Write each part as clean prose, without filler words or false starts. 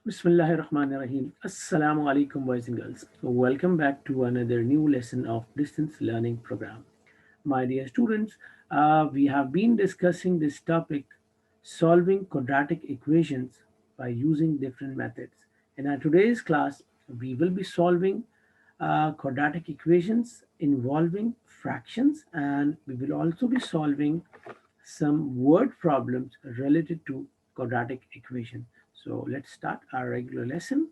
Bismillahirrahmanirrahim. Assalamu alaikum, boys and girls. Welcome back to another new lesson of distance learning program. My dear students, we have been discussing this topic, solving quadratic equations by using different methods. In our today's class, we will be solving quadratic equations involving fractions, and we will also be solving some word problems related to quadratic equation. So let's start our regular lesson.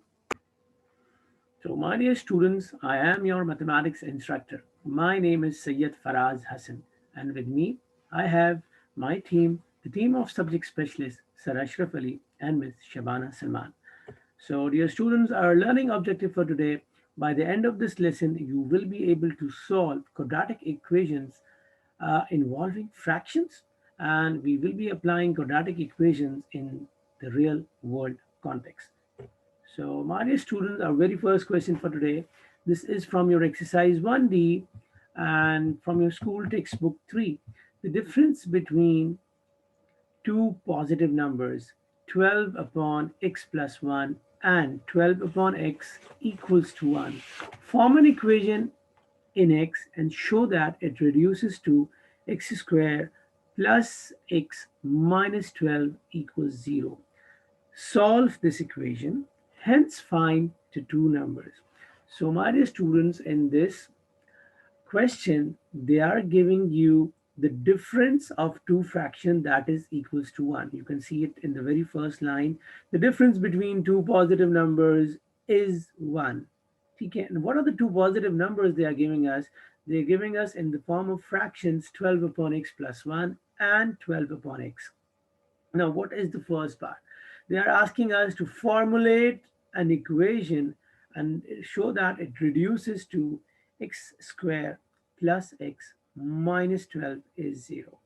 So my dear students, I am your mathematics instructor. My name is Sayyid Faraz Hassan, and with me I have my team, the team of subject specialists Sir Ashraf Ali and Ms. Shabana Salman. So dear students, our learning objective for today, by the end of this lesson, you will be able to solve quadratic equations involving fractions, and we will be applying quadratic equations in the real world context. So, my dear students, our very first question for today, this is from your exercise 1D and from your school textbook 3. The difference between two positive numbers, 12 upon x plus 1 and 12 upon x equals to 1. Form an equation in x and show that it reduces to x squared plus x minus 12 equals 0. Solve this equation, hence find the two numbers. So my dear students, in this question, they are giving you the difference of two fraction that is equals to 1. You can see it in the very first line. The difference between two positive numbers is 1. Okay. And what are the two positive numbers they are giving us? They're giving us in the form of fractions 12 upon x plus 1 and 12 upon x. Now, what is the first part? They are asking us to formulate an equation and show that it reduces to x squared plus x minus 12 is 0.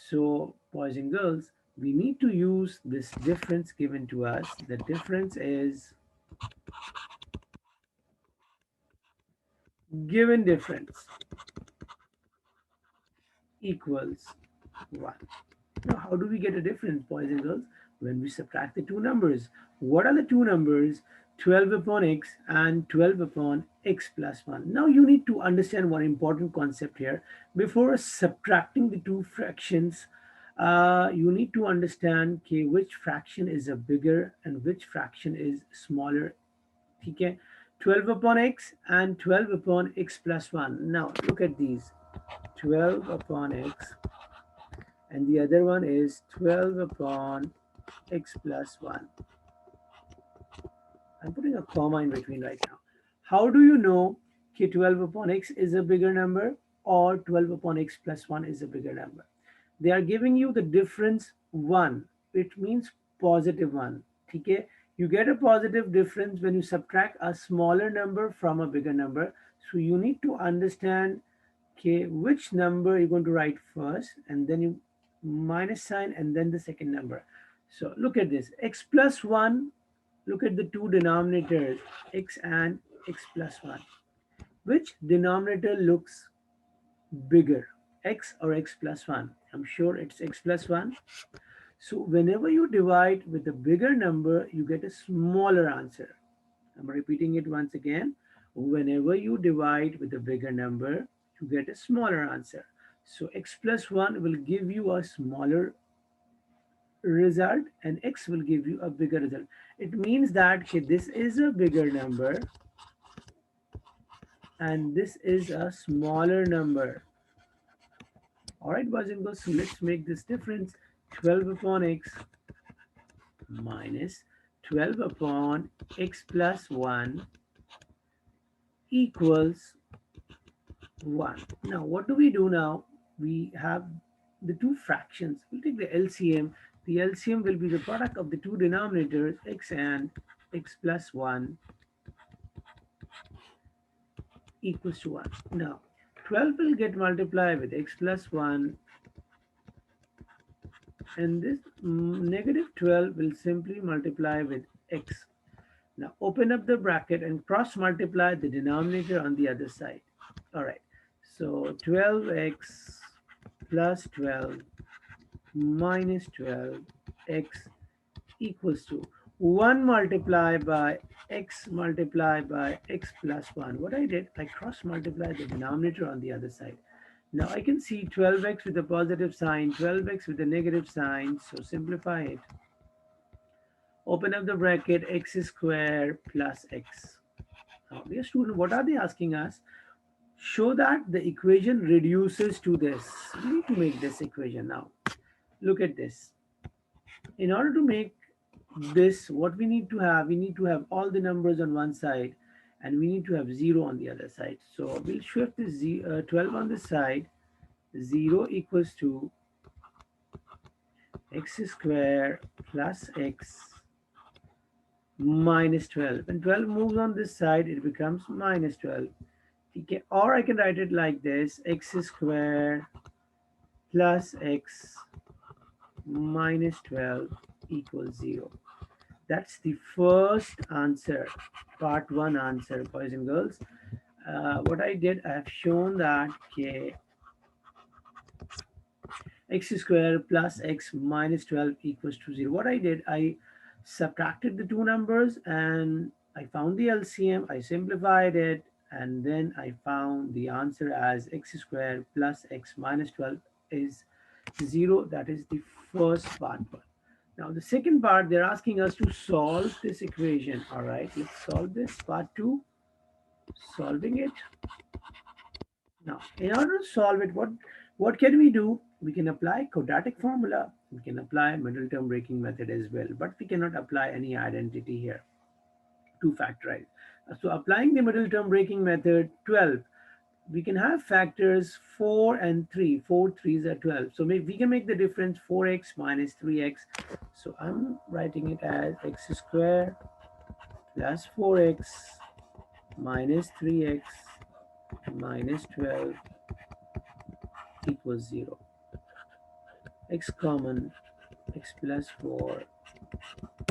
So, boys and girls, we need to use this difference given to us. The difference is given difference equals 1. Now, how do we get a difference, boys and girls? When we subtract the two numbers. What are the two numbers? 12 upon x and 12 upon x plus 1. Now, you need to understand one important concept here. Before subtracting the two fractions, you need to understand okay, which fraction is a bigger and which fraction is smaller. Okay? 12 upon x and 12 upon x plus 1. Now, look at these. 12 upon x and the other one is 12 upon x plus 1. I'm putting a comma in between right now. How do you know that 12 upon x is a bigger number or 12 upon x plus 1 is a bigger number? They are giving you the difference 1. It means positive 1. Okay? You get a positive difference when you subtract a smaller number from a bigger number. So you need to understand okay, which number you're going to write first and then you minus sign and then the second number. So look at this, x plus 1, look at the two denominators, x and x plus 1. Which denominator looks bigger, x or x plus 1? I'm sure it's x plus 1. So whenever you divide with a bigger number, you get a smaller answer. I'm repeating it once again. Whenever you divide with a bigger number, you get a smaller answer. So x plus 1 will give you a smaller result and x will give you a bigger result. It means that okay, this is a bigger number and this is a smaller number. All right, boys and girls, so let's make this difference. 12 upon x minus 12 upon x plus 1 equals 1. Now, what do we do now? We have the two fractions. We'll take the LCM. The LCM will be the product of the two denominators, x and x plus 1 equals to 1. Now, 12 will get multiplied with x plus 1, and this negative 12 will simply multiply with x. Now, open up the bracket and cross multiply the denominator on the other side. All right, so 12x plus 12 minus 12x equals to. 1 multiplied by x multiplied by x plus 1. What I did, I cross multiplied the denominator on the other side. Now I can see 12x with a positive sign, 12x with a negative sign. So simplify it. Open up the bracket, x squared plus x. Now, dear student, what are they asking us? Show that the equation reduces to this. We need to make this equation now. Look at this. In order to make this, what we need to have all the numbers on one side and we need to have 0 on the other side. So we'll shift the 12 on this side. 0 equals to x squared plus x minus 12. When 12 moves on this side, it becomes minus 12. Okay, or I can write it like this, x squared plus x minus 12 equals 0. That's the first answer, part 1 answer, boys and girls. What I did, I have shown that okay, x squared plus x minus 12 equals to 0. What I did, I subtracted the two numbers and I found the LCM, I simplified it, and then I found the answer as x squared plus x minus 12 is 0. That is the first part. Now the second part, they're asking us to solve this equation. All right, let's solve this part 2, solving it. Now, in order to solve it, what can we do? We can apply quadratic formula. We can apply middle term breaking method as well, but we cannot apply any identity here to factorize. So applying the middle term breaking method, 12, we can have factors 4 and 3. 4 3s are 12. So we can make the difference 4x minus 3x. So I'm writing it as x squared plus 4x minus 3x minus 12 equals 0. X common, x plus 4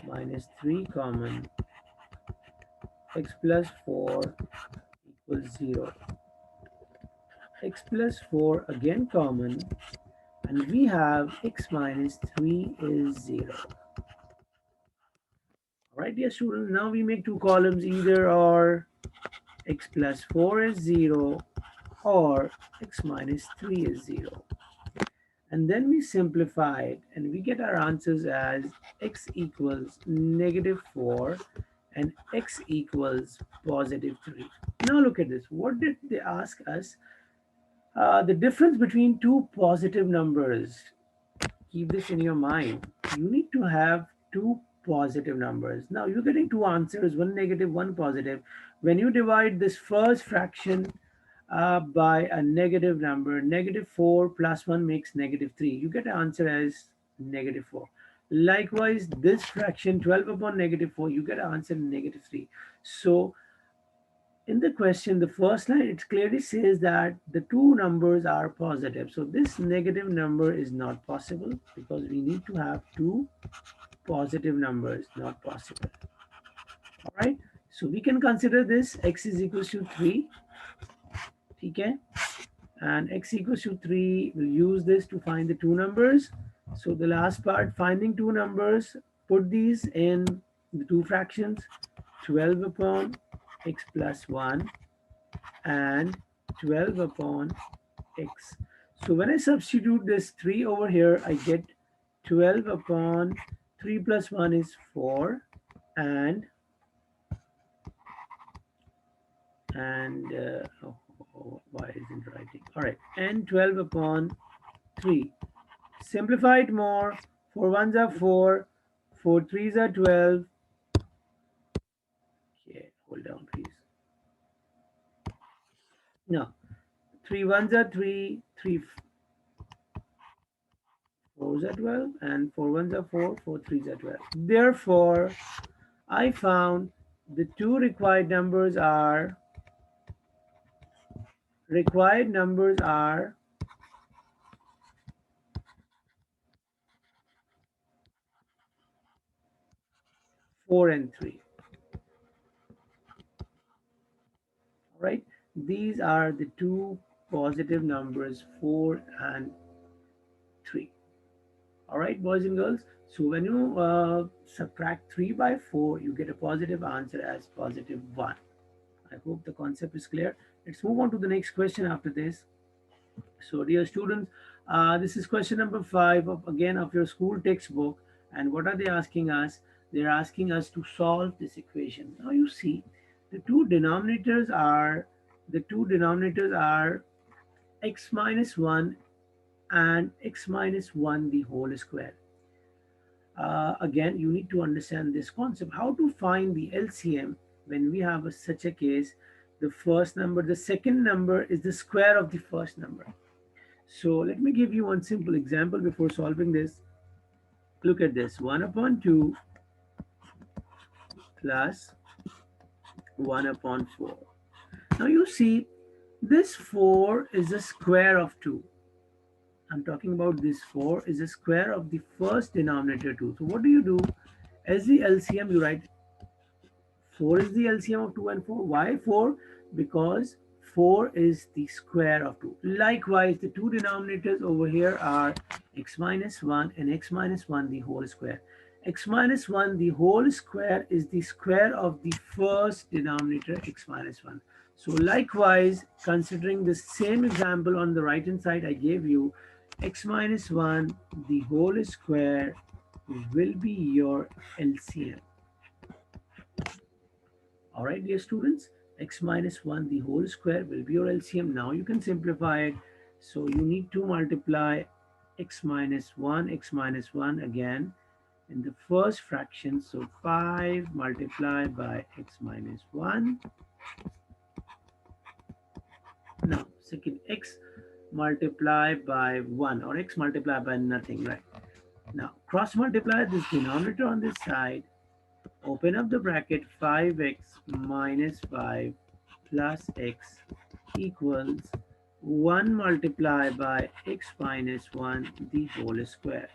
minus 3 common, x plus 4 equals 0. X plus 4 again common, and we have x minus 3 is 0. Alright, dear students, now we make two columns, either or. X plus 4 is 0 or x minus 3 is 0. And then we simplify it and we get our answers as x equals negative 4 and x equals positive 3. Now look at this. What did they ask us? The difference between two positive numbers. Keep this in your mind. You need to have two positive numbers. Now you're getting two answers, one negative, one positive. When you divide this first fraction by a negative number, negative 4 plus 1 makes negative 3. You get an answer as negative 4. Likewise, this fraction 12 upon negative 4, you get an answer negative 3. So in the question, the first line, it clearly says that the two numbers are positive. So this negative number is not possible because we need to have two positive numbers, not possible. All right. So we can consider this x is equals to 3. Okay. And x equals to 3, we'll use this to find the two numbers. So the last part, finding two numbers, put these in the two fractions, 12 upon x plus 1 and 12 upon x. So when I substitute this 3 over here, I get 12 upon 3 plus 1 is 4 and why isn't writing? All right, and 12 upon 3. Simplified more, 4 ones are 4, 4 threes are 12. Okay, hold down please. No, 3 ones are 3, 3 fours are 12, and 4 ones are 4, 4 threes are 12. Therefore, I found the two required numbers are 4 and 3. All right, these are the two positive numbers 4 and 3. All right, boys and girls. So when you subtract 3 by 4, you get a positive answer as positive 1. I hope the concept is clear. Let's move on to the next question after this. So, dear students, this is question number 5 of again of your school textbook. And what are they asking us? They're asking us to solve this equation. Now you see, the two denominators are x minus 1 and x minus 1 the whole square. Again, you need to understand this concept. How to find the LCM when we have such a case? The first number, the second number is the square of the first number. So let me give you one simple example before solving this. Look at this, 1 upon 2 plus 1 upon 4. Now you see, this 4 is the square of 2. I'm talking about this 4 is the square of the first denominator 2. So what do you do? As the LCM, you write 4 is the LCM of 2 and 4. Why 4? Because 4 is the square of 2. Likewise, the two denominators over here are x minus 1 and x minus 1 the whole square. X minus 1 the whole square is the square of the first denominator x minus 1. So likewise, considering the same example on the right hand side I gave you, x minus 1 the whole square will be your LCM. All right, dear students, x minus 1 the whole square will be your LCM. Now you can simplify it. So you need to multiply x minus 1 again in the first fraction. So 5 multiplied by x minus 1. Now second, x multiplied by 1 or x multiplied by nothing, right? Now cross multiply this denominator on this side. Open up the bracket, 5x minus 5 plus x equals 1 multiplied by x minus 1 the whole square.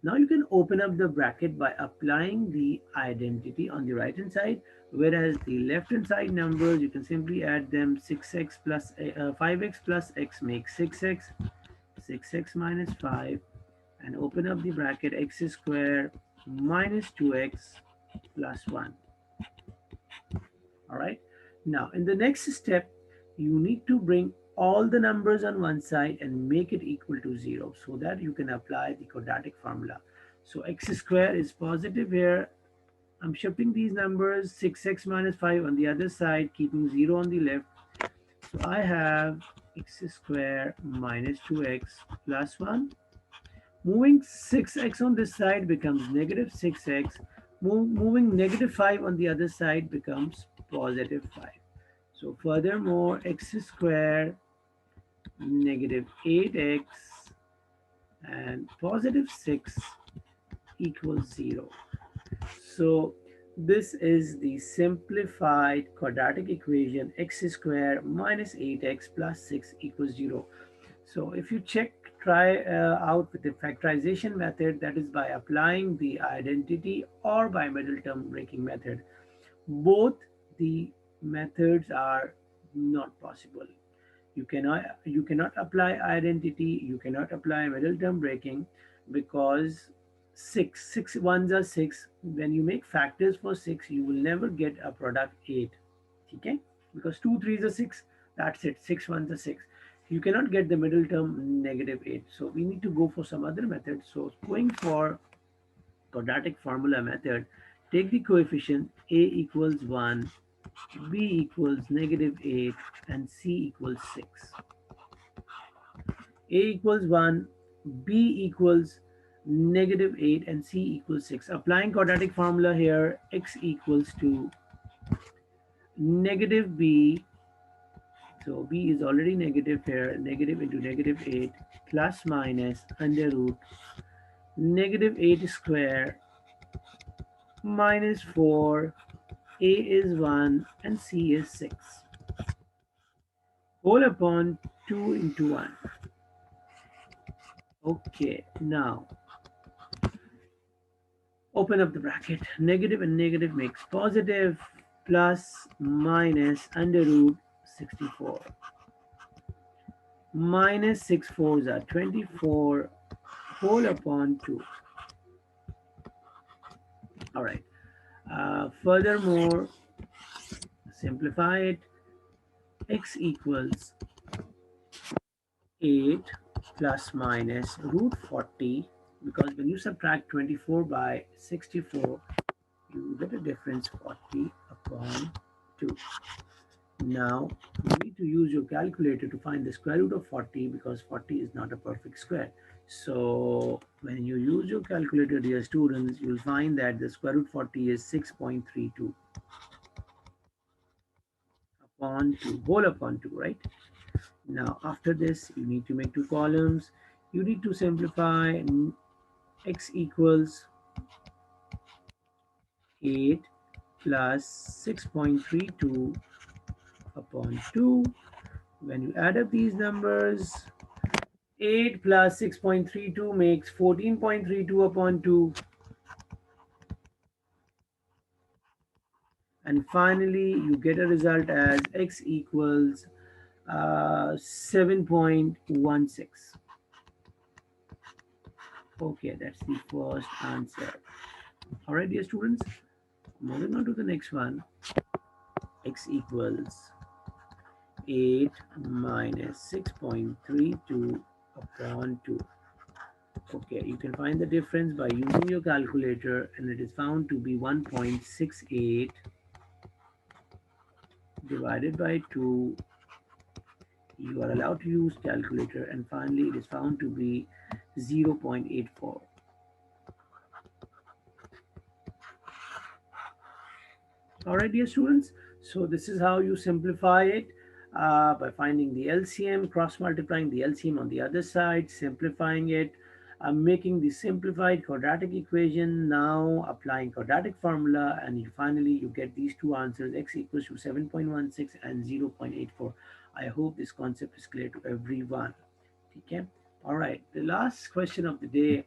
Now you can open up the bracket by applying the identity on the right hand side, whereas the left hand side numbers you can simply add them. 6x plus 5x plus x makes 6x, 6x minus 5, and open up the bracket, x square minus 2x plus 1. All right. Now, in the next step, you need to bring all the numbers on one side and make it equal to 0 so that you can apply the quadratic formula. So x square is positive here. I'm shifting these numbers, 6x minus 5 on the other side, keeping 0 on the left. So I have x square minus 2x plus 1. Moving 6x on this side becomes negative 6x. Moving negative 5 on the other side becomes positive 5. So furthermore, x square negative 8x and positive 6 equals 0. So this is the simplified quadratic equation, x square minus 8x plus 6 equals 0. So if you try out with the factorization method, that is by applying the identity or by middle term breaking method. Both the methods are not possible. You cannot apply identity, you cannot apply middle term breaking, because six ones are 6. When you make factors for 6, you will never get a product 8. Okay, because 2 3s are 6, that's it. 6 ones are 6. You cannot get the middle term negative 8, so we need to go for some other method. So going for quadratic formula method, take the coefficient a equals 1, b equals negative 8, and c equals 6. A equals 1, b equals negative 8, and c equals 6. Applying quadratic formula here, x equals to negative b. So b is already negative here, negative into negative 8 plus minus under root negative 8 square minus 4. A is 1 and c is 6. Whole upon 2 into 1. Okay, now open up the bracket. Negative and negative makes positive, plus minus under root 64. Minus 6 fours are 24, whole upon 2. All right. Furthermore, simplify it. X equals 8 plus minus root 40, because when you subtract 24 by 64, you get a difference 40 upon 2. Now, you need to use your calculator to find the square root of 40, because 40 is not a perfect square. So, when you use your calculator, dear students, you'll find that the square root 40 is 6.32 upon 2, whole upon 2, right? Now, after this, you need to make two columns. You need to simplify. X equals 8 plus 6.32 upon 2. When you add up these numbers, 8 plus 6.32 makes 14.32 upon 2. And finally, you get a result as x equals 7.16. Okay, that's the first answer. All right, dear students, moving on to the next one. X equals 8 minus 6.32 upon 2. Okay, you can find the difference by using your calculator, and it is found to be 1.68 divided by 2. You are allowed to use calculator, and finally it is found to be 0.84. Alright, dear students, so this is how you simplify it, by finding the LCM, cross multiplying the LCM on the other side, simplifying it, making the simplified quadratic equation, now applying quadratic formula, and finally you get these two answers, x equals to 7.16 and 0.84. I hope this concept is clear to everyone. Okay. All right, the last question of the day,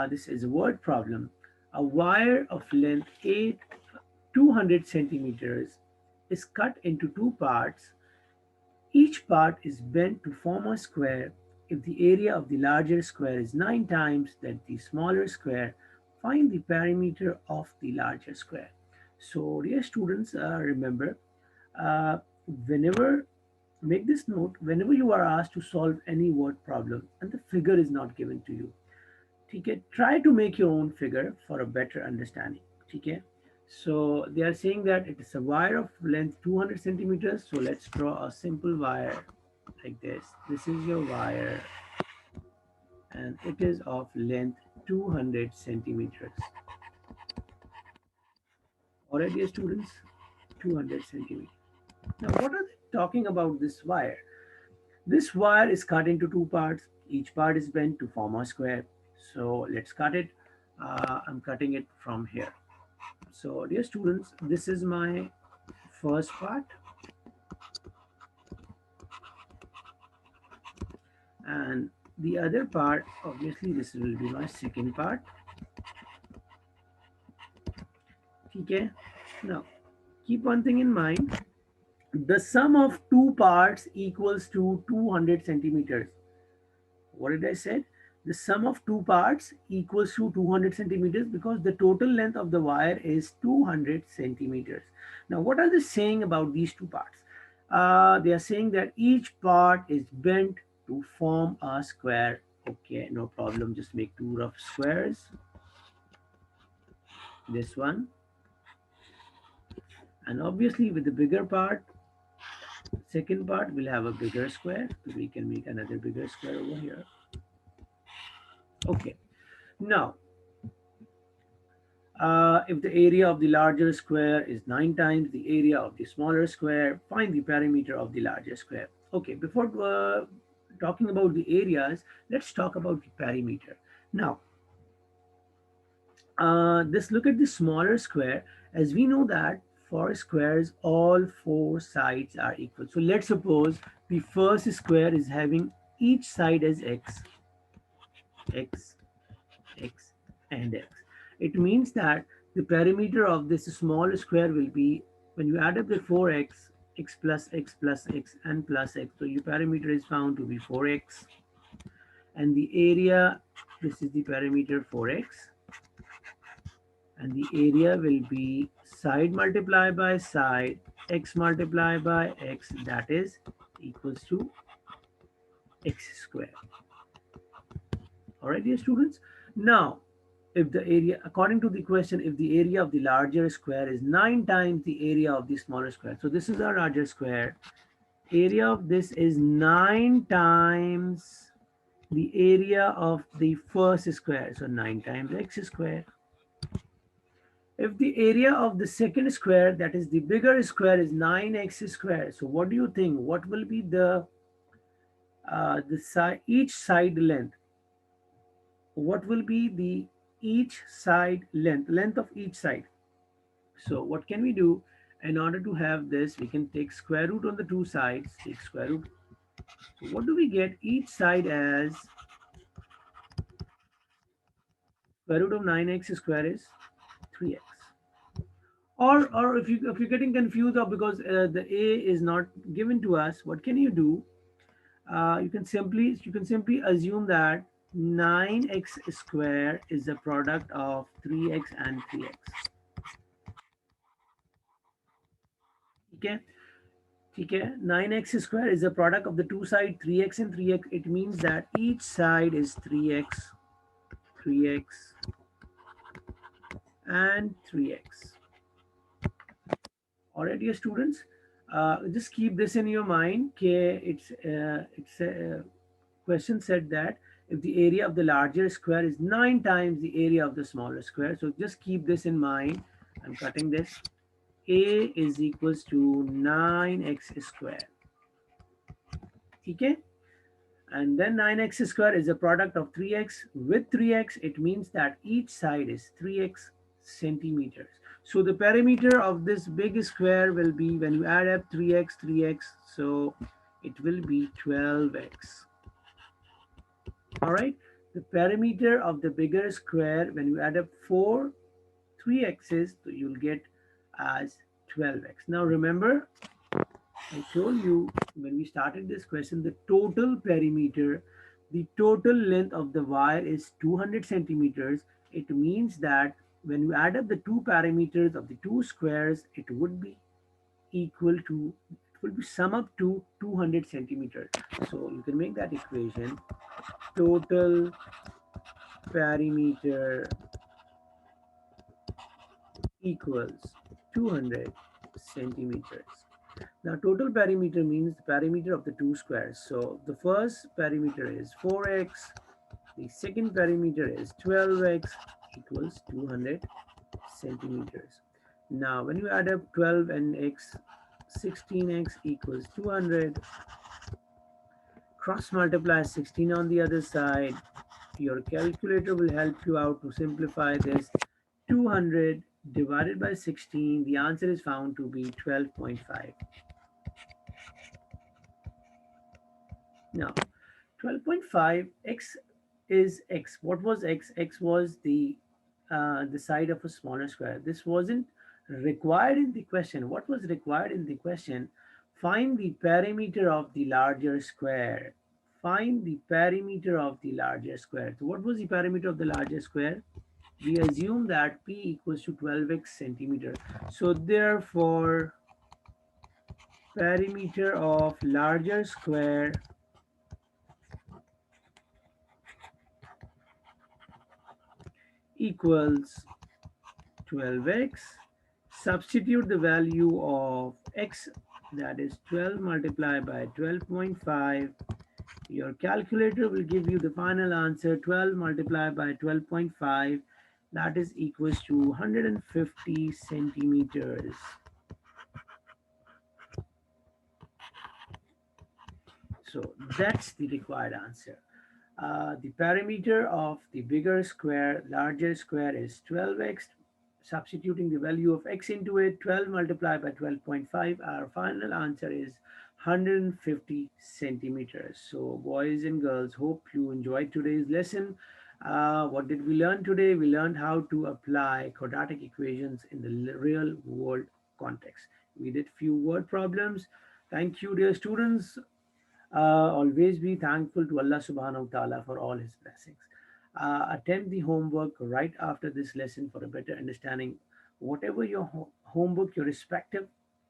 this is a word problem. A wire of length 200 centimeters is cut into two parts. Each part is bent to form a square. If the area of the larger square is 9 times that the smaller square, find the perimeter of the larger square. So, dear students, remember, uh, whenever make this note, whenever you are asked to solve any word problem and the figure is not given to you, okay, try to make your own figure for a better understanding. Okay, so they are saying that it is a wire of length 200 centimeters. So let's draw a simple wire like this. This is your wire, and it is of length 200 centimeters. Alright, dear students, 200 centimeters. Now, what are they talking about this wire? This wire is cut into two parts. Each part is bent to form a square. So let's cut it. I'm cutting it from here. So dear students, this is my first part, and the other part, obviously this will be my second part. Okay, now keep one thing in mind, the sum of two parts equals to 200 centimeters. What did I say? The sum of two parts equals to 200 centimeters, because the total length of the wire is 200 centimeters. Now, what are they saying about these two parts? They are saying that each part is bent to form a square. Okay, no problem. Just make two rough squares. This one. And obviously with the bigger part, second part will have a bigger square. So we can make another bigger square over here. Okay. Now, if the area of the larger square is 9 times the area of the smaller square, find the perimeter of the larger square. Okay, before talking about the areas, let's talk about the perimeter. Now, let's look at the smaller square. As we know that for squares, all four sides are equal. So let's suppose the first square is having each side as x, x, x, and x. It means that the perimeter of this small square will be, when you add up the 4x, x plus x, and plus x, so your perimeter is found to be 4x. And the area, this is the perimeter 4x. and the area will be side multiplied by side, x multiplied by x, that is equals to x square. All right, dear students. Now, if the area, according to the question, if the area of the larger square is 9 times the area of the smaller square, so this is our larger square, area of this is 9 times the area of the first square, so 9 times x square. If the area of the second square, that is the bigger square, is 9x square, so what do you think? What will be the side, each side length? What will be the each side length of each side? So what can we do? In order to have this, we can take square root on the two sides, take square root. So what do we get? Each side as square root of 9x square is 3x. Or if you're getting confused, or because the a is not given to us, what can you do? You can simply assume that 9x square is the product of 3x and 3x. Okay. Okay, 9x square is the product of the two sides 3x and 3x. It means that each side is 3x, 3x, and 3x. Alright, dear students, just keep this in your mind. Okay, it's a question said that if the area of the larger square is 9 times the area of the smaller square, so just keep this in mind. I'm cutting this. A is equals to 9x square. Okay. And then 9x square is a product of 3x with 3x. It means that each side is 3x centimeters. So the perimeter of this big square will be, when you add up 3x, 3x, so it will be 12x. All right. The perimeter of the bigger square, when you add up 3x's, so you'll get as 12x. Now remember, I told you when we started this question, the total perimeter, the total length of the wire is 200 centimeters. It means that when you add up the two parameters of the two squares, it would be equal to, it will be sum up to 200 centimeters. So you can make that equation, total perimeter equals 200 centimeters. Now total perimeter means the perimeter of the two squares. So the first perimeter is 4x, the second perimeter is 12x equals 200 centimeters. Now when you add up 12 and x, 16x equals 200. Cross multiply 16 on the other side. Your calculator will help you out to simplify this. 200 divided by 16, the answer is found to be 12.5. Now 12.5, x is x. What was x? X was the side of a smaller square. This wasn't required in the question. What was required in the question? Find the perimeter of the larger square. Find the perimeter of the larger square. So what was the perimeter of the larger square? We assume that p equals to 12x centimeter. So therefore, perimeter of larger square equals 12x. Substitute the value of x, that is 12 multiplied by 12.5. Your calculator will give you the final answer, 12 multiplied by 12.5, that is equals to 150 centimeters. So that's the required answer. The perimeter of the bigger square, larger square is 12x. Substituting the value of x into it, 12 multiplied by 12.5, our final answer is 150 centimeters. So boys and girls, hope you enjoyed today's lesson. What did we learn today? We learned how to apply quadratic equations in the real world context. We did few word problems. Thank you, dear students. Always be thankful to Allah subhanahu wa ta'ala for all his blessings. Attempt the homework right after this lesson for a better understanding. Whatever your homework, your respective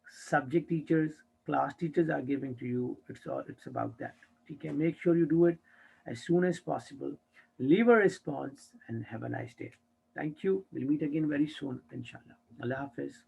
subject teachers, class teachers are giving to you, it's about that. You can make sure you do it as soon as possible. Leave a response and have a nice day. Thank you. We'll meet again very soon, inshallah. Allah Hafiz.